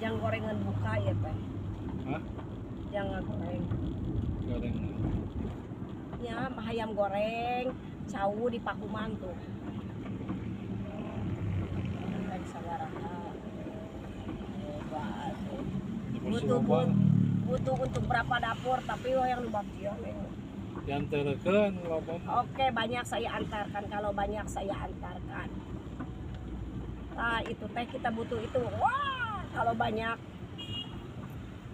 yang gorengan buka ya teh. Hah? Yang goreng. Goreng. Ya, ayam goreng, cawu di Pakuman tuh. Dari Sagaraha. Hebat. Butuh untuk berapa dapur, tapi yang lu bagio diantarkan loba. Oke, banyak saya antarkan. Kalau banyak saya antarkan. Nah, itu teh kita butuh itu. Wah, kalau banyak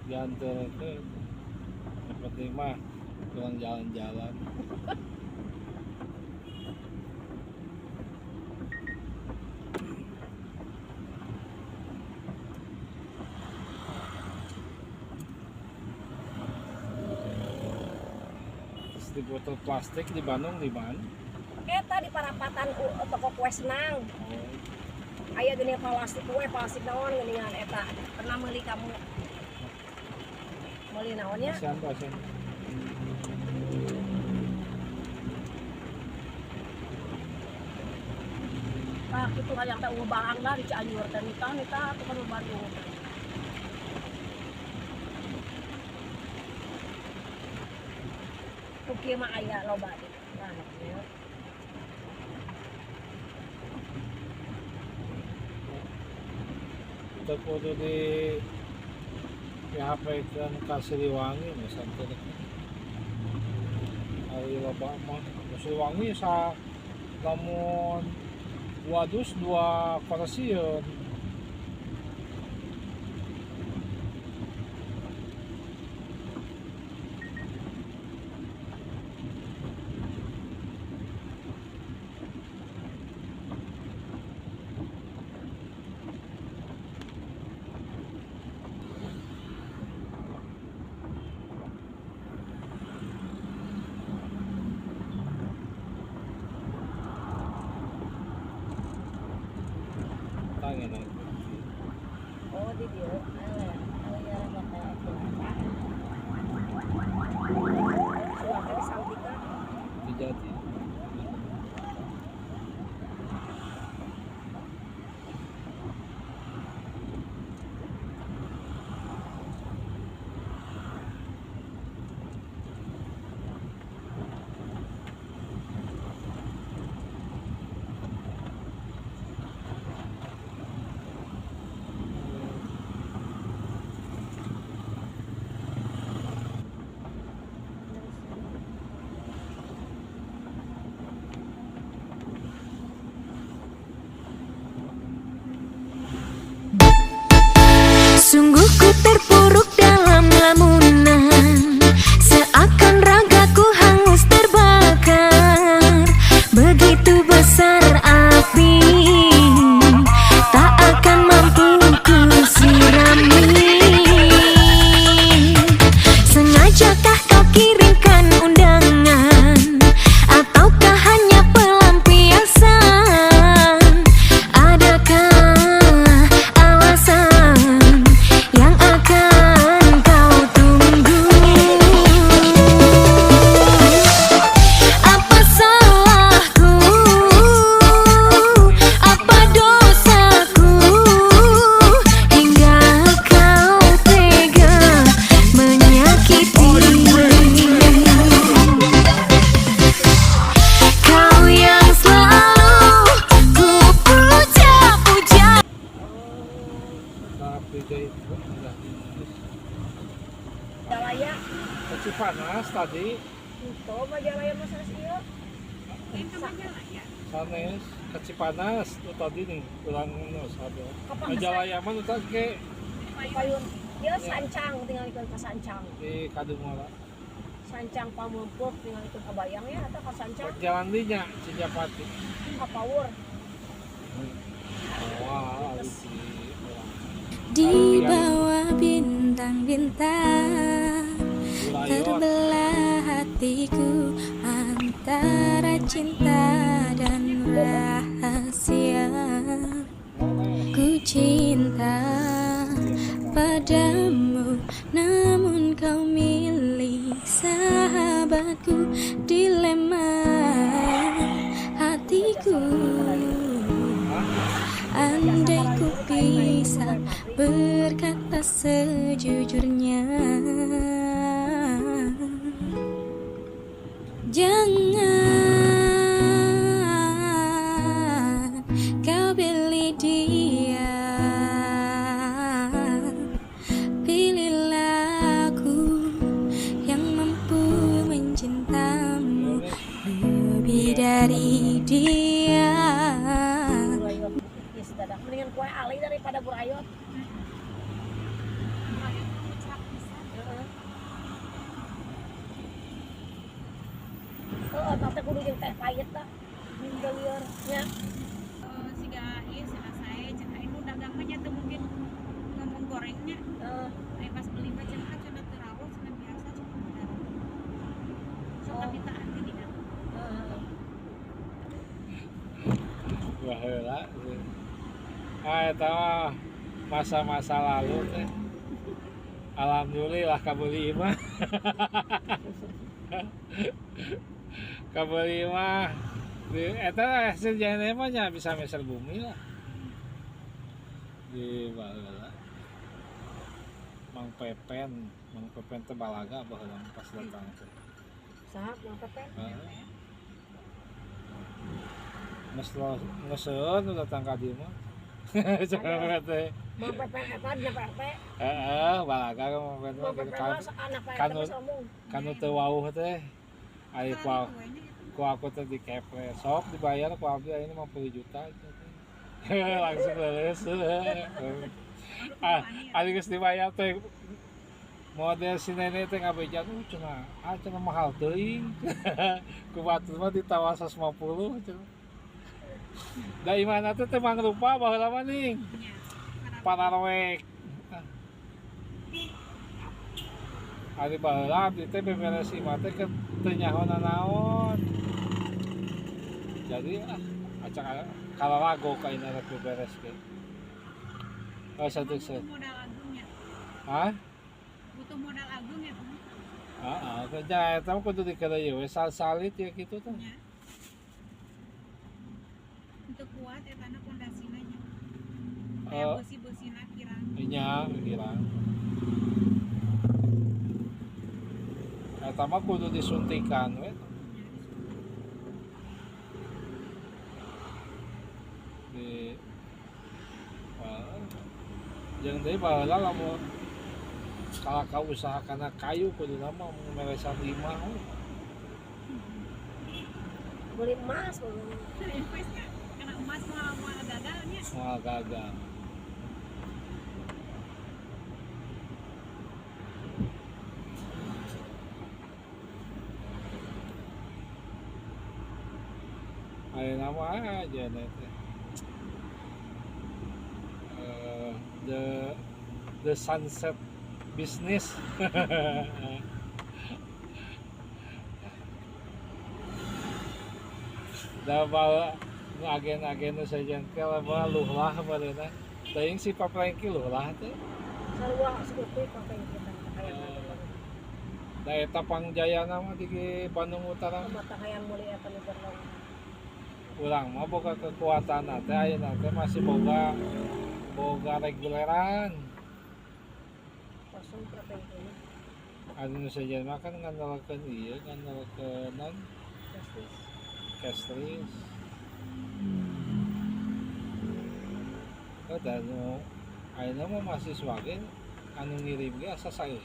Diantarkan. Yang penting mah kurang jalan-jalan. Di botol plastik di Bandung di mana? eta di Parapatan toko kue senang. Oh. Aya gini plastik naon geuningan eta. Pernah meuli kamu? Meuli naonnya? Pasian. Nah, kitu hayang teh ungu barang dah di Cianjur teh nita atuh kan Bandung. Tuh mah aya loba di. Nah, ya. Kita foto di PHP kan Siliwangi misalnya. Hari loba mah Siliwangi sa lamun 2 dus 2 korasion. Tangan Oh, di dia. Oh, ya mata aku. Suaka di Saltika. di Jati. Sungguh ku terpuruk dalam lamunan, seakan ragaku hangus terbakar. Begitu besar api, tak akan mampu ku sirami. Sengajakah kau kirimkan undangan, ataukah hanya pelampiasan? Adakah alasan yang akan kau tunggu? Apa salahku? Apa dosaku? Hingga kau tega menyakiti. Kau yang selalu ku puja-puja. Tapi itu udah Jalaya. kecil panas tadi. Itu Majalaya masa sih. Sanes kecil panas tuh tadi nih ulang sabar. Kapan Majalaya mah tuh ke Payun. Dia sancang tinggal ikut ke sancang. di Kadungora. Sancang Pamempuk tinggal ikut ke Bayangnya atau ke sancang Jalan dinya Cijapati. ke Pawur. Wah, lucu. Di bawah bintang-bintang terbelah hatiku antara cinta dan rahasia. Ku cinta padamu, namun kau milik sahabatku. Dilema hatiku Andai ku bisa berkata sejujurnya, jangan kau pilih dia, pilihlah aku yang mampu mencintamu lebih dari dia. Burayot pipis dadak mendingan kue ali daripada burayot. Oh, tante kudu jeung teh pahit dah. Minggu lieur nya. Siga ieu cenah sae cenah anu dagang mah nya teu mungkin ngomong gorengnya. Ai pas beli mah cenah teu rawat cenah biasa cenah bener. Sok kabitaan di dina. Baheula. Eta mah masa-masa lalu teh. Alhamdulillah kabeli mah. Kabeli mah eta sejenna mah nya bisa meser bumi lah. Di baheula. Mang Pepen teh balaga baheula pas datang teh. Saha Mang Pepen? Heeh. Ngeseueun nu datang ka dieu mah. Cenah teh. Mang Pepen eta dina PRT. Heeh, balaga ka Mang Pepen Mang Pepen mah anak PRT kanu- geus omong. kanu teu wauh teh. Ari ku aku teh dikepre. Sok dibayar ku abdi ayeuna 50 juta. Langsung leles. Ari geus dibayar teh model si nenek teh ngabejan cenah cenah mahal teuing. Ku batur mah ditawa 150 cenah. Da imana teh teu mangrupa baheula mah ning. Panarwek. Ari baheula abdi teh beberes imah teh teu nyaho nanaon. Jadi acak kalau rago ka ina rek beberes ge. Oh satu se. Modal agungnya. Hah? Butuh modal agung ya tuh. Heeh, kerja eta mah kudu dikeureuy we salit ya kitu teh. Nya. Untuk kuat eta na pondasina nya. Kayak besi-besina kirang. Nya kira. Eta mah kudu disuntikan we. Di jeung deui baheula lamun kalaka usaha kana kayu kudu mah meresan imah we. Beli emas Investnya karena emas mau gagalnya. Moal gagal. Ayeuna mah aja teh. The sunset business. Da bawa nu agen-agen nu sajengkel mah luhlah bareuna. Teuing si paprengki luhlah teh. sarua sekutik pakai kita kayak Da eta pangjayana mah di Bandung Utara. mata hayang mulai eta nu berlalu. Urang mah boga kekuatan teh ayeuna teh masih boga reguleran. Kosong protein Anu nu sajen mah kan ngandalkeun ieu ngandalkeun pasti. Castris. Kada nu ayeuna mah mahasiswa ge anu ngirim ge asa sae.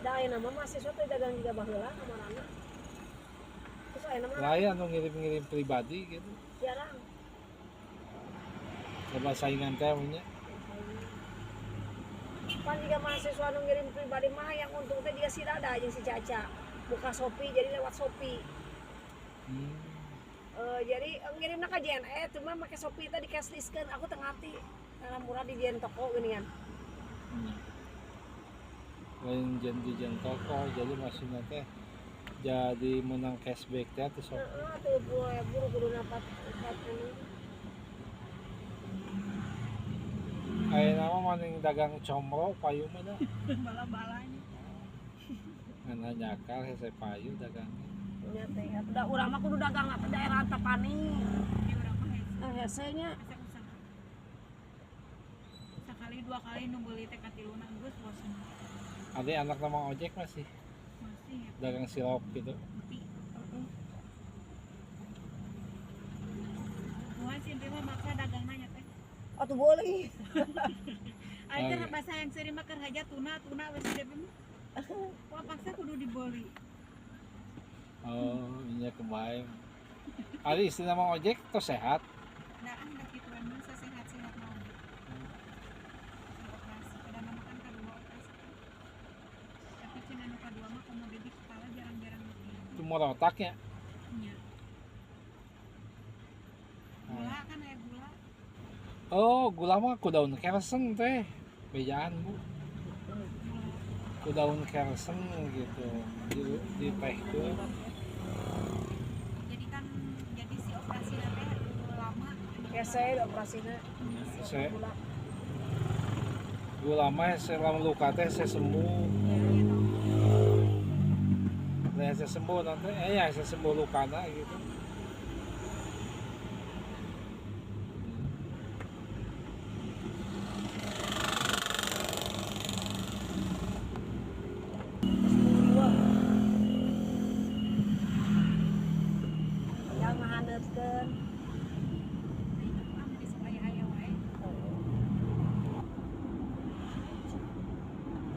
Da ayeuna mah mahasiswa teh dagang juga baheula amanana. Terus ayeuna mah Lain anu ngirim-ngirim pribadi gitu. jarang. Coba saingan teh nya. Pan juga mahasiswa nu ngirim pribadi mah yang untung teh dia si Dada jeung si Caca. Buka Shopee jadi lewat Shopee. Jadi ngirimna ka JNE cuma make Shopee teh di cashlesskeun aku teu ngarti. Karena murah di JN toko geuningan. Lain jen toko jadi maksudnya teh jadi menang cashback teh atuh sok. Heeh, atuh buru kudu dapat 40. Ayeuna mah maning dagang comro payu mah dah. Bala-balanya. Ngan nyakal hese payu dagang. Nya teh da urang mah kudu dagang teh daerah Antapani. Ini urang mah hese Hese nya usaha. sekali dua kali nu beuli teh katiluna geus bosan. Ada anak nama ojek masih Masih ya. dagang silop gitu. Tapi Tuhan sih mah maksa dagang nanya teh. Atuh boleh. Ai keur iya. bahasa yang sering mah keur haja tuna wes dia mah. Wah paksa kudu dibeli. Oh iya kebayang. Ada istri nama ojek tuh sehat. Da anda kituan mah sehat-sehat mah. Operasi kada nama kan kadua operasi. Tapi cenah nu kadua mah komodo di kepala jarang-jarang begini. Tumor otaknya. Nya. Gula kan aya gula. Oh gula mah ku daun kersen teh. Bejaan bu. Ku daun kersen gitu di teh tuh. Jadi kan jadi si operasi nanti lama. Kese operasina. Saya gula mah selama luka teh saya sembuh. Nah, saya sembuh nanti, ya saya sembuh lukana gitu. Yang ngahaneukeun.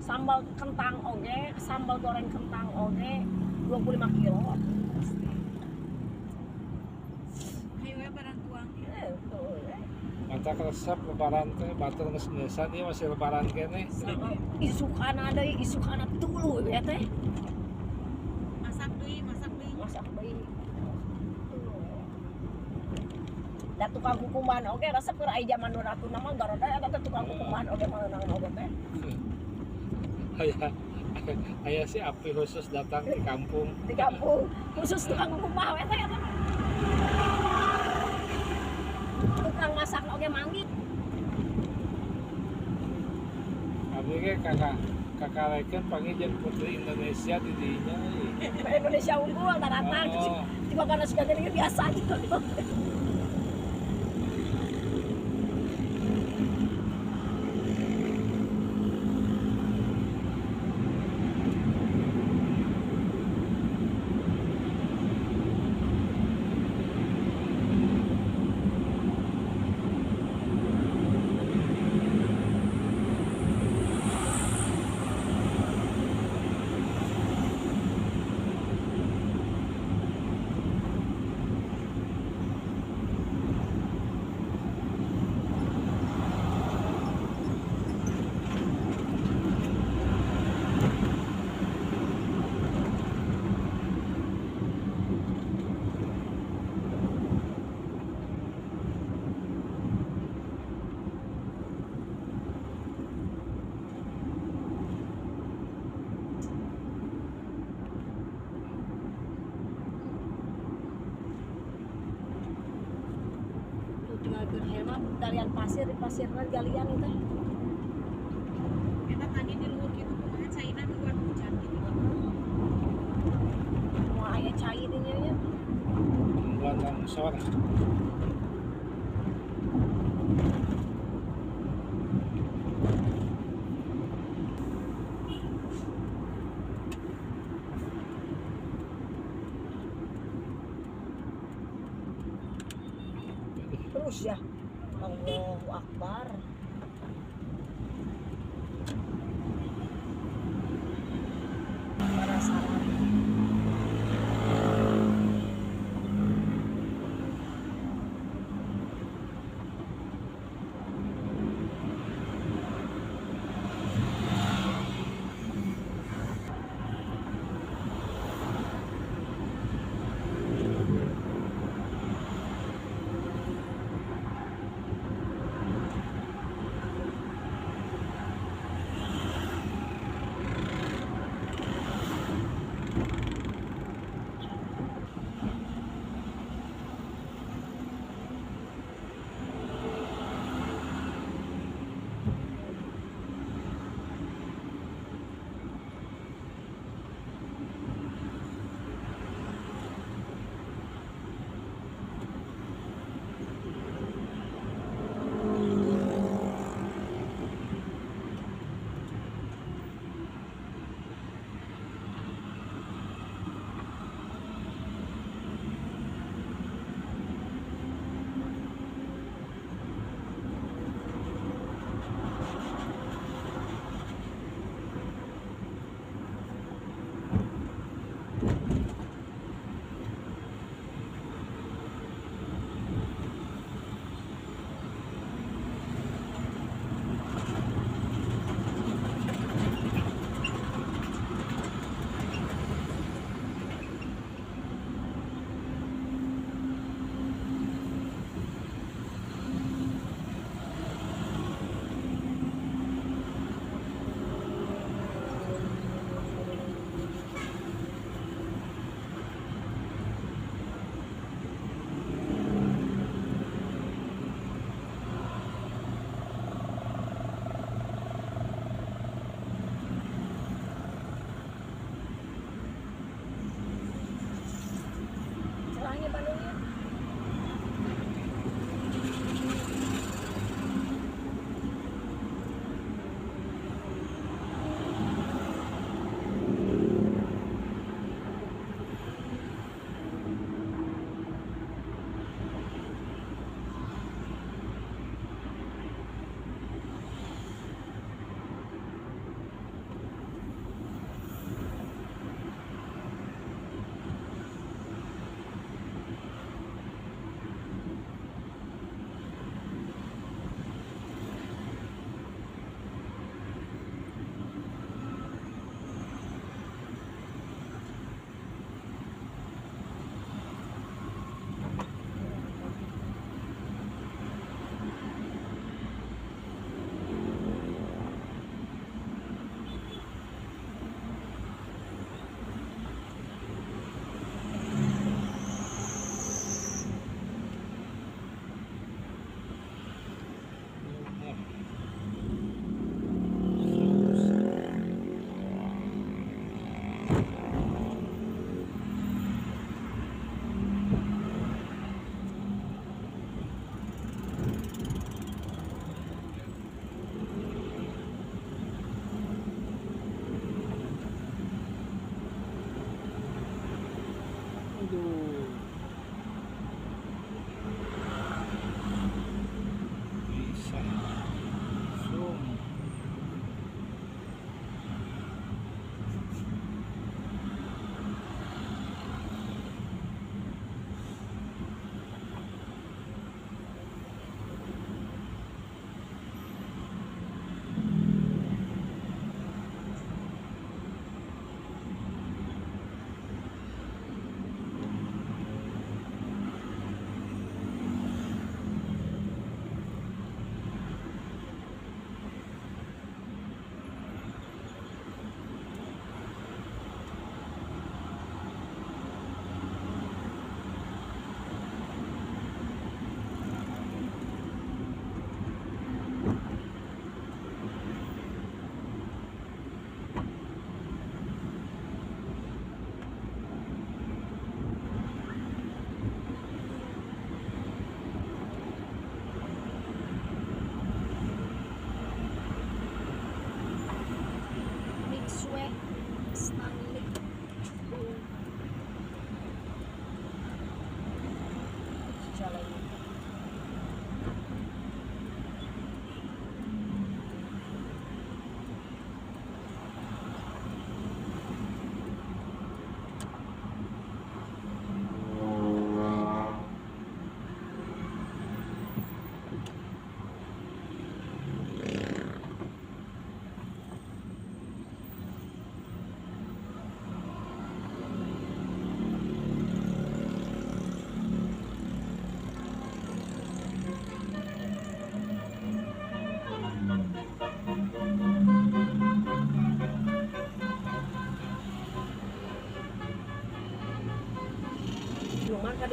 Sambal kentang oge, sambal goreng kentang oge 25 kilo. Ayo ya barang tuang. Mata resep lebaran teh batur geus ngesan ieu masih lebaran kene. Isukan ada, isukan tulu ya teh. Masak deui. Masak deui. Da tukang hukuman oge resep keur aya zaman nu ratu nama garoda ada tukang hukuman oge meunang oge teh. Aya si api khusus datang di kampung. Di kampung khusus tukang hukuman we teh eta. Tukang masak oge manggih. Abi ge kakak reken panggil jeung putri Indonesia di dinya. Indonesia unggul datang Oh. cuma karena suka gini biasa gitu. Tinggalkeun helma galian pasir di pasirna galian itu. Eta tadi di luhur kitu kumaha caina nu buat hujan gitu. Mau aya cai di nya nya. Bulan longsor. Terus ya. Allahu Akbar. Para salam.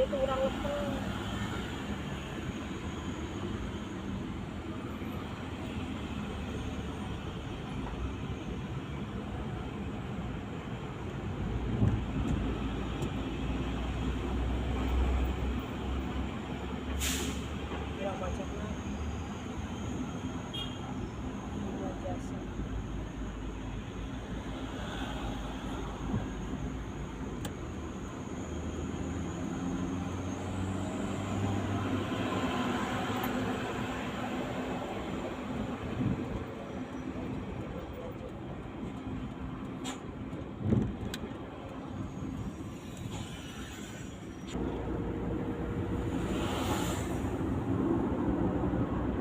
tadi tuh orang lepeng. Bilang macetnya. Bima Jasa.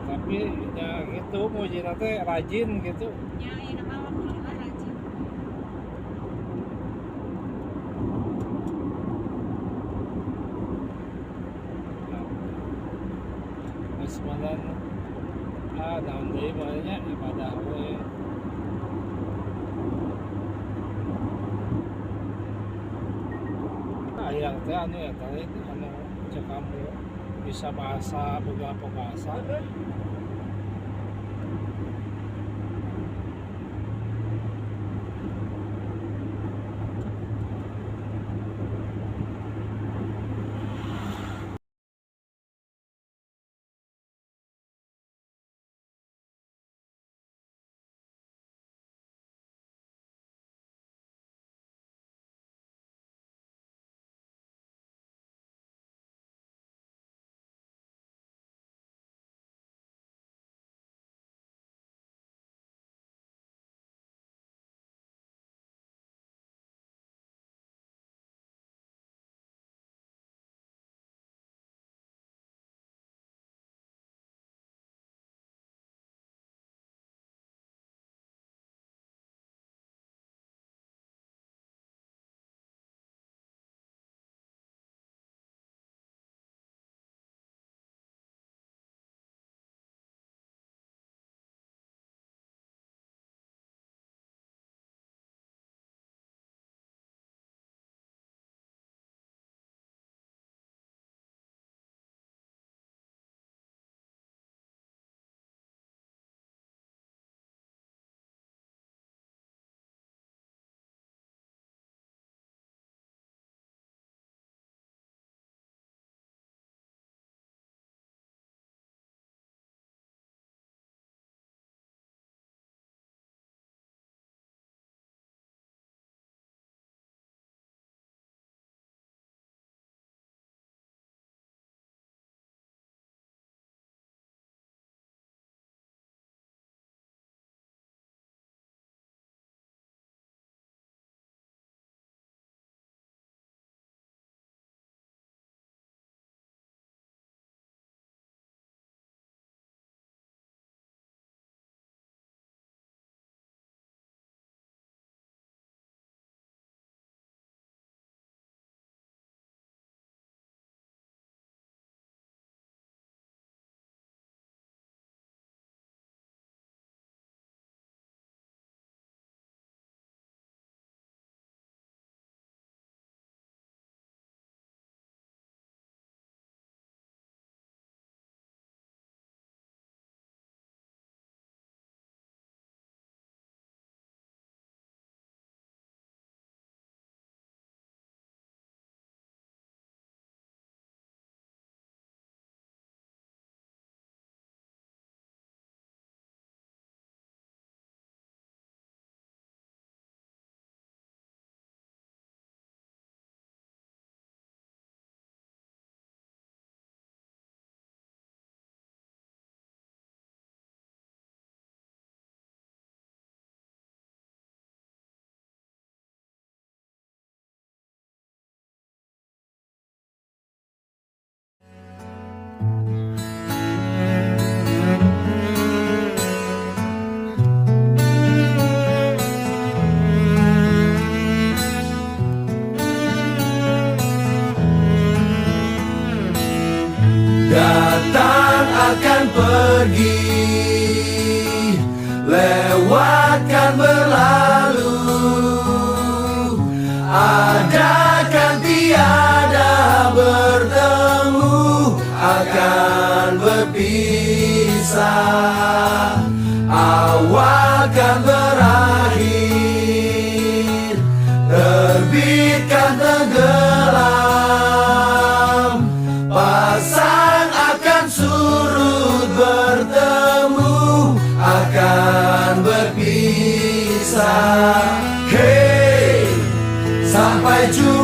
Tapi ya gitu Mujina teh rajin gitu. Ya, ya alhamdulillah rajin. Geus semadan naon deui moal nya ibadah we. Aya teh anu eta anu cek kamu bisa bahasa beberapa bahasa. Datang akan pergi, lewatkan berlalu, ada kan tiada bertepi. berpisah, awal kan berakhir, terbitkan tenggelam, pasang akan surut, bertemu akan berpisah. Hey, sampai jumpa.